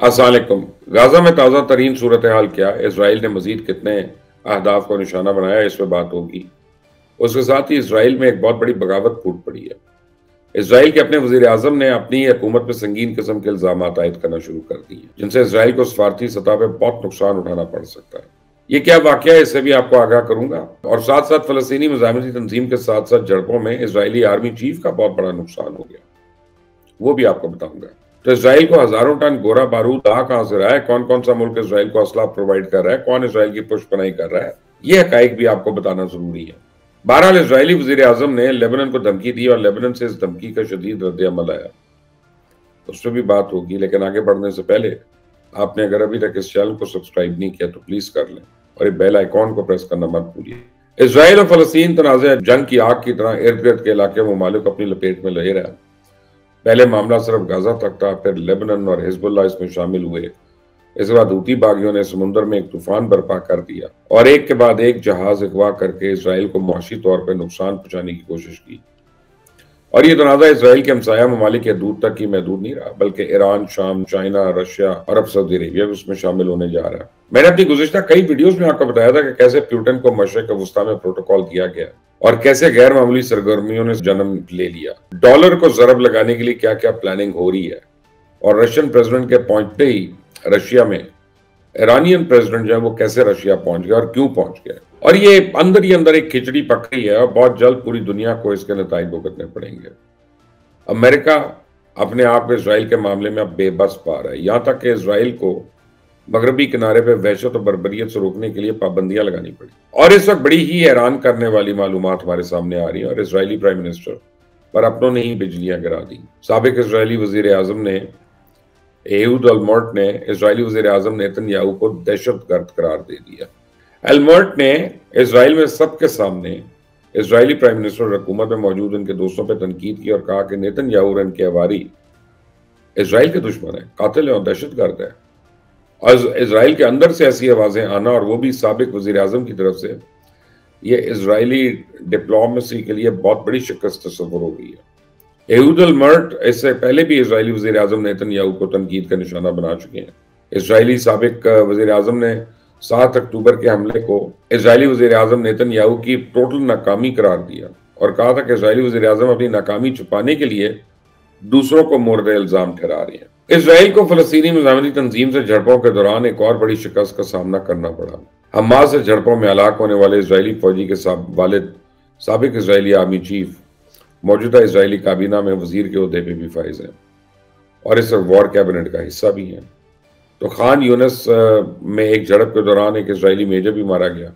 السلام علیکم۔ غزہ میں تازہ ترین صورتحال کیا، اسرائیل نے مزید کتنے اہداف کو نشانہ بنایا، اس پہ بات ہوگی۔ اس کے ساتھ ہی اسرائیل میں ایک بہت بڑی بغاوت پھوٹ پڑی ہے۔ اسرائیل کے اپنے وزیر اعظم نے اپنی حکومت پہ سنگین قسم کے الزامات عائد کرنا شروع کر دیے، جن سے اسرائیل کو سفارتی سطح پہ بہت نقصان اٹھانا پڑ سکتا ہے۔ یہ کیا واقعہ ہے، اس سے بھی آپ کو آگاہ کروں گا، اور ساتھ ساتھ فلسطینی مزاحمتی تنظیم کے ساتھ ساتھ جھڑپوں میں اسرائیلی آرمی چیف کا بہت بڑا نقصان ہو گیا، وہ بھی آپ کو بتاؤں گا۔ تو اسرائیل کو ہزاروں ٹن گورا بارود کہاں سے رہا ہے، کون کون سا ملک اسرائیل کو اسلحہ پرووائڈ کر رہا ہے، کون اسرائیل کی پشت پناہی کر رہا ہے، یہ حقائق بھی آپ کو بتانا ضروری ہے۔ بہرحال اسرائیلی وزیر اعظم نے لیبنان کو دھمکی دی اور لیبنان سے اس دھمکی کا شدید رد عمل آیا، اس پہ بھی بات ہوگی۔ لیکن آگے بڑھنے سے پہلے آپ نے اگر ابھی تک اس چینل کو سبسکرائب نہیں کیا تو پلیز کر لیں، اور یہ بیل آئیکن کو پریس کرنا مت بھولیے۔ اسرائیل اور فلسطین تنازع جنگ کی آگ کی طرح ارد گرد کے علاقے ممالک اپنی لپیٹ میں لے رہا ہے۔ پہلے معاملہ صرف غزہ تک تھا، پھر لیبنان اور حزب اللہ اس میں شامل ہوئے۔ اس کے بعد حوثی باغیوں نے سمندر میں ایک طوفان برپا کر دیا اور ایک کے بعد ایک جہاز اغوا کر کے اسرائیل کو معاشی طور پہ نقصان پہنچانے کی کوشش کی۔ اور یہ تنازع اسرائیل کے ہمسایہ ممالک کے حدود تک ہی محدود نہیں رہا، بلکہ ایران، شام، چائنا، رشیا، عرب سعودی عربیہ بھی اس میں شامل ہونے جا رہا ہے۔ میں نے اپنی گزشتہ کئی ویڈیوز میں آپ کو بتایا تھا کہ کیسے پیوٹن کو مشرق وسطیٰ میں پروٹوکول دیا گیا اور کیسے غیر معمولی سرگرمیوں نے جنم لے لیا۔ ڈالر کو ضرب لگانے کے لیے کیا کیا پلاننگ ہو رہی ہے، اور رشین پریزیڈنٹ کے پہنچتے ہی رشیا میں ایرانین پریزیڈنٹ جو ہے وہ کیسے رشیا پہنچ گیا اور کیوں پہنچ گیا، اور یہ اندر ہی اندر ایک کھچڑی پک رہی ہے اور بہت جلد پوری دنیا کو اس کے نتائج بھگتنے پڑیں گے۔ امریکہ اپنے آپ کو اسرائیل کے معاملے میں اب بے بس پا رہا ہے، یہاں تک کہ اسرائیل کو مغربی کنارے پہ وحشت و بربریت سے روکنے کے لیے پابندیاں لگانی پڑی، اور اس وقت بڑی ہی حیران کرنے والی معلومات ہمارے سامنے آ رہی ہیں، اور اسرائیلی پرائم منسٹر پر اپنوں نے ہی بجلیاں گرا دی۔ سابق اسرائیلی وزیر اعظم نے ایہود المرٹ نے اسرائیلی وزیر اعظم نیتن یاہو کو دہشت گرد قرار دے دیا۔ المرٹ نے اسرائیل میں سب کے سامنے اسرائیلی پرائم منسٹر اور حکومت میں موجود ان کے دوستوں پہ تنقید کی اور کہا کہ نیتن یاہو اور ان کے حواری اسرائیل کے دشمن ہیں، قاتل ہیں اور دہشت گرد ہیں، اور اسرائیل کے اندر سے ایسی آوازیں آنا، اور وہ بھی سابق وزیر اعظم کی طرف سے، یہ اسرائیلی ڈپلومیسی کے لیے بہت بڑی شکست تصور ہو گئی ہے۔ ایہود المرٹ اس سے پہلے بھی اسرائیلی وزیر اعظم نیتن یاہو کو تنقید کا نشانہ بنا چکے ہیں۔ اسرائیلی سابق وزیر اعظم نے 7 اکتوبر کے حملے کو اسرائیلی وزیر اعظم نیتن یاہو کی ٹوٹل ناکامی قرار دیا اور کہا تھا کہ اسرائیلی وزیر اعظم اپنی ناکامی چھپانے کے لیے دوسروں کو مورد الزام ٹھہرا رہے ہیں۔ اسرائیل کو فلسطینی مزاحمتی تنظیم سے جھڑپوں کے دوران ایک اور بڑی شکست کا سامنا کرنا پڑا۔ حماس سے جھڑپوں میں ہلاک ہونے والے اسرائیلی فوجی کے والد سابق اسرائیلی آرمی چیف موجودہ اسرائیلی کابینہ میں وزیر کے عہدے پہ بھی فائز ہیں اور اس وار کیبنٹ کا حصہ بھی ہیں۔ تو خان یونس میں ایک جھڑپ کے دوران ایک اسرائیلی میجر بھی مارا گیا۔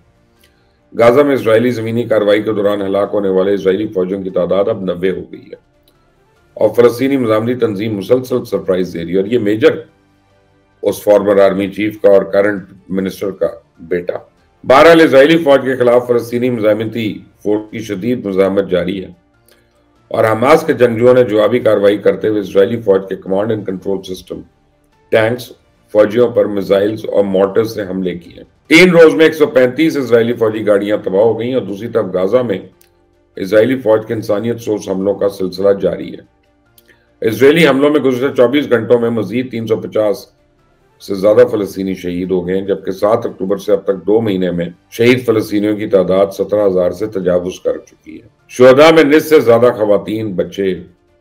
غزہ میں اسرائیلی زمینی کارروائی کے دوران ہلاک ہونے والے اسرائیلی فوجیوں کی تعداد اب 90 ہو گئی ہے، اور فلسطینی مزاحمتی تنظیم مسلسل سرپرائز دے رہی ہے، اور یہ میجر اس فارمر آرمی چیف کا اور کرنٹ منسٹر کا بیٹا۔ بہرحال اسرائیلی فوج کے خلاف فلسطینی مزاحمتی فورس کی شدید مزاحمت جاری ہے، اور حماس کے جنگجوؤں نے جوابی کارروائی کرتے ہوئے اسرائیلی فوج کے command and control system, tanks, فوجیوں پر میزائلز اور مورٹرز سے حملے کیے۔ 3 روز میں 135 اسرائیلی فوجی گاڑیاں تباہ ہو گئیں، اور دوسری طرف غزہ میں اسرائیلی فوج کے انسانیت سوز حملوں کا سلسلہ جاری ہے۔ اسرائیلی حملوں میں گزشتہ 24 گھنٹوں میں مزید 350 سے زیادہ فلسطینی شہید ہو گئے ہیں، جبکہ 7 اکتوبر سے اب تک 2 مہینے میں شہید فلسطینیوں کی تعداد 17,000 سے تجاوز کر چکی ہے۔ شہداء میں نصف سے زیادہ خواتین، بچے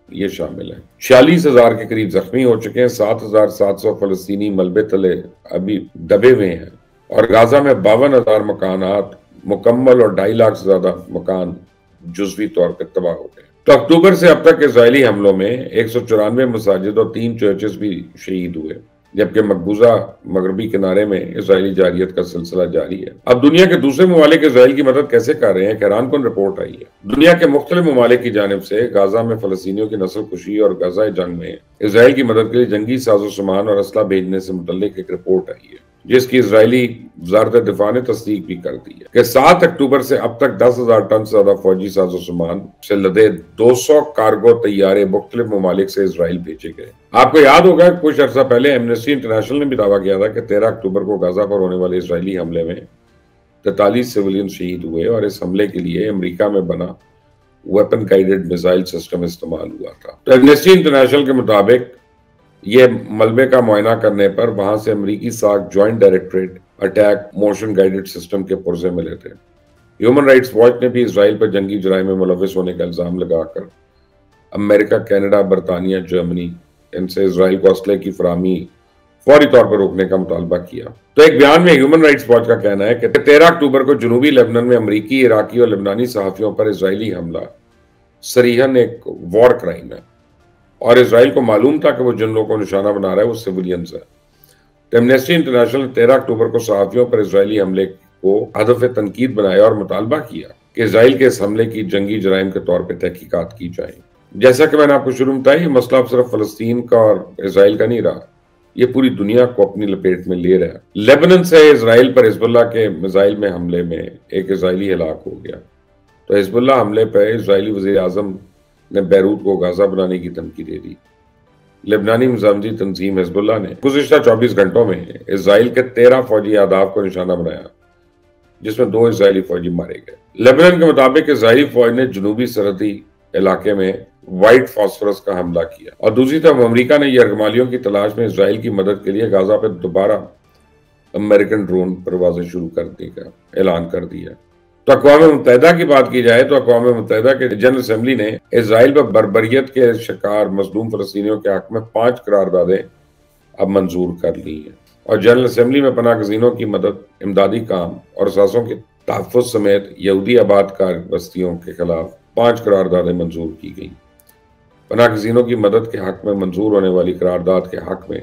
یہ شامل ہیں۔ 46,000 کے قریب زخمی ہو چکے ہیں، 7,700 فلسطینی ملبے تلے ابھی دبے ہوئے ہیں، اور غزہ میں 52,000 مکانات مکمل اور 2.5 لاکھ سے زیادہ مکان جزوی طور پر تباہ ہو گئے۔ تو اکتوبر سے اب تک اسرائیلی حملوں میں 194 مساجد اور 3 چرچز بھی شہید ہوئے، جبکہ مقبوضہ مغربی کنارے میں اسرائیلی جارحیت کا سلسلہ جاری ہے۔ اب دنیا کے دوسرے ممالک اسرائیل کی مدد کیسے کر رہے ہیں، ایک حیران کن رپورٹ آئی ہے۔ دنیا کے مختلف ممالک کی جانب سے غزہ میں فلسطینیوں کی نسل کشی اور غزہ جنگ میں اسرائیل کی مدد کے لیے جنگی ساز و سامان اور اسلحہ بھیجنے سے متعلق ایک رپورٹ آئی ہے، جس کی اسرائیلی وزارت دفاع نے تصدیق بھی کر دی ہے کہ 7 اکتوبر سے اب تک 10,000 ٹن سے زیادہ فوجی ساز و سامان سے لدے 200 کارگو طیارے مختلف ممالک سے اسرائیل بھیجے گئے۔ آپ کو یاد ہوگا کہ کچھ عرصہ پہلے ایمنسٹی انٹرنیشنل نے بھی دعویٰ کیا تھا کہ 13 اکتوبر کو غزہ پر ہونے والے اسرائیلی حملے میں 43 سویلین شہید ہوئے، اور اس حملے کے لیے امریکہ میں بنا ویپن گائیڈڈ میزائل سسٹم استعمال ہوا تھا۔ تو ایمنسٹی انٹرنیشنل کے مطابق یہ ملبے کا معائنہ کرنے پر وہاں سے امریکی ساکھ joint directorate attack motion guided system کے پرزے ملے تھے۔ ہیومن رائٹس واچ نے بھی اسرائیل پر جنگی جرائم میں ملوث ہونے کا الزام لگا کر امریکہ، کینیڈا، برطانیہ، جرمنی ان سے اسرائیل کو اسلحے کی فراہمی فوری طور پر روکنے کا مطالبہ کیا۔ تو ایک بیان میں ہیومن رائٹس واچ کا کہنا ہے کہ 13 اکتوبر کو جنوبی لیبنان میں امریکی، عراقی اور لبنانی صحافیوں پر اسرائیلی حملہ صریحاً ایک وار کرائم ہے، اور اسرائیل کو معلوم تھا کہ وہ جن لوگوں کو نشانہ بنا رہا ہے وہ سویلینز ہے۔ تو ایمنسٹی انٹرنیشنل نے 13 اکتوبر کو صحافیوں پر اسرائیلی حملے کو ہدف تنقید بنایا اور مطالبہ کیا کہ اسرائیل کے اس حملے کی جنگی جرائم کے طور پہ تحقیقات کی جائیں۔ جیسا کہ میں نے آپ کو شروع میں بتایا، یہ مسئلہ اب صرف فلسطین کا اور اسرائیل کا نہیں رہا، یہ پوری دنیا کو اپنی لپیٹ میں لے رہا ہے۔ لیبنان سے اسرائیل پر حزب اللہ کے میزائل میں حملے میں ایک اسرائیلی ہلاک ہو گیا۔ تو حزب اللہ حملے پہ اسرائیلی وزیر اعظم نے بیروت کو غازہ بنانے کی دھمکی دے دی۔ لبنانی مزاحمتی تنظیم حزب اللہ نے گزشتہ 24 گھنٹوں میں اسرائیل کے 13 فوجی اہداف کو نشانہ بنایا، جس میں 2 اسرائیلی فوجی مارے گئے۔ لیبنان کے مطابق اسرائیلی فوج نے جنوبی سرحدی علاقے میں وائٹ فاسفورس کا حملہ کیا، اور دوسری طرف امریکہ نے یرغمالیوں کی تلاش میں اسرائیل کی مدد کے لیے غزہ پہ دوبارہ امریکن ڈرون پروازیں شروع کرنے کا اعلان کر دیا۔ تو اقوام متحدہ کی بات کی جائے تو اقوام متحدہ کے جنرل اسمبلی نے اسرائیل پر بربریت کے شکار مظلوم فلسطینیوں کے حق میں 5 قراردادیں اب منظور کر لی ہیں، اور جنرل اسمبلی میں پناہ گزینوں کی مدد، امدادی کام اور اثاثوں کے تحفظ سمیت یہودی آباد کار بستیوں کے خلاف 5 قراردادیں منظور کی گئیں۔ پناہ گزینوں کی مدد کے حق میں منظور ہونے والی قرارداد کے حق میں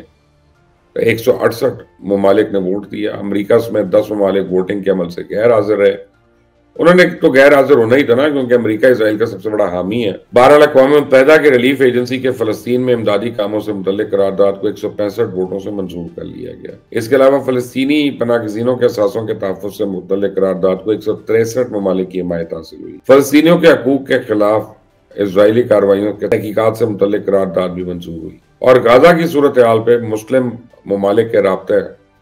168 ممالک نے ووٹ دیا۔ امریکہ سمیت 10 ممالک ووٹنگ کے عمل سے غیر حاضر رہے۔ انہوں نے تو غیر حاضر ہونا ہی تھا نا، کیونکہ امریکہ اسرائیل کا سب سے بڑا حامی ہے۔ بہرحال اقوام متحدہ کے ریلیف ایجنسی کے فلسطین میں امدادی کاموں سے متعلق قرارداد کو 165 ووٹوں سے منظور کر لیا گیا۔ اس کے علاوہ فلسطینی پناہ گزینوں کے اثاثوں کے تحفظ سے متعلق قرارداد کو 163 ممالک کی حمایت حاصل ہوئی۔ فلسطینیوں کے حقوق کے خلاف اسرائیلی کارروائیوں کے تحقیقات سے متعلق قرارداد بھی منظور ہوئی، اور غزہ کی صورتحال پہ مسلم ممالک کے رابطہ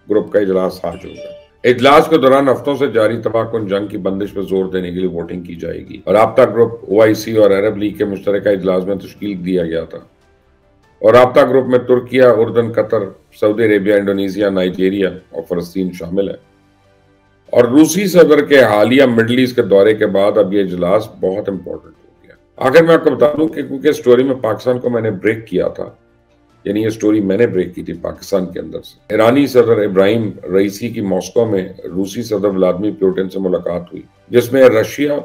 گروپ کا اجلاس آج ہوگا۔ اجلاس کے دوران ہفتوں سے جاری تباہ کن جنگ کی بندش پر زور دینے کے لیے ووٹنگ کی جائے گی، اور رابطہ گروپ OIC اور عرب لیگ کے مشترکہ اجلاس میں تشکیل دیا گیا تھا، اور رابطہ گروپ میں ترکیہ، اردن، قطر، سعودی عربیہ، انڈونیزیا، نائجیریا اور فلسطین شامل ہے۔ اور روسی صدر کے حالیہ مڈل ایسٹ کے دورے کے بعد اب یہ اجلاس بہت امپورٹنٹ ہو گیا۔ آخر میں آپ کو بتا دوں کہ کیونکہ سٹوری میں پاکستان کو میں نے بریک کیا تھا، یعنی یہ سٹوری میں نے بریک کی تھی پاکستان کے اندر سے۔ ایرانی صدر ابراہیم رئیسی کی ماسکو میں روسی صدر ولادیمیر پوٹن سے ملاقات ہوئی، جس میں رشیا،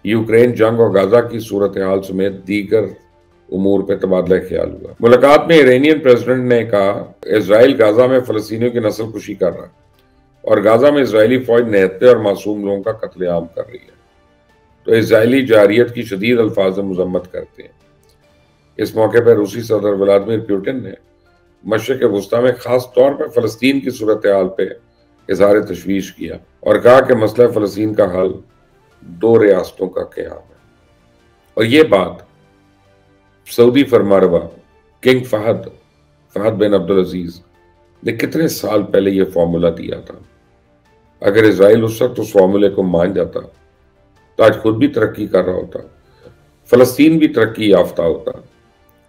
یوکرین جنگ اور غزہ کی صورتحال سمیت دیگر امور پہ تبادلہ خیال ہوا۔ ملاقات میں ایرانین پریزیڈنٹ نے کہا اسرائیل غزہ میں فلسطینیوں کی نسل کشی کر رہا ہے، اور غزہ میں اسرائیلی فوج نہتے اور معصوم لوگوں کا قتل عام کر رہی ہے، تو اسرائیلی جارحیت کی شدید الفاظ میں مذمت کرتے ہیں۔ اس موقع پر روسی صدر ولادیمیر پوٹن نے مشرق وسطیٰ میں خاص طور پر فلسطین کی صورتحال پہ اظہار تشویش کیا، اور کہا کہ مسئلہ فلسطین کا حل 2 ریاستوں کا قیام ہے۔ اور یہ بات سعودی فرمانروا کنگ فہد بن عبدالعزیز نے کتنے سال پہلے یہ فارمولا دیا تھا۔ اگر اسرائیل اس وقت اس فارمولے کو مان جاتا تو آج خود بھی ترقی کر رہا ہوتا، فلسطین بھی ترقی یافتہ ہوتا،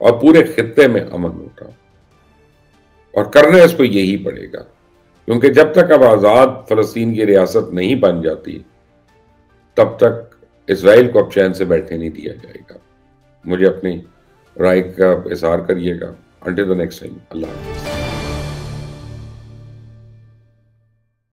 اور پورے خطے میں امن ہوتا، اور کرنا اس کو یہی پڑے گا، کیونکہ جب تک اب آزاد فلسطین کی ریاست نہیں بن جاتی تب تک اسرائیل کو اب چین سے بیٹھنے نہیں دیا جائے گا۔ مجھے اپنی رائے کا اظہار کریے گا۔ انٹل دی نیکسٹ ٹائم، اللہ حافظ۔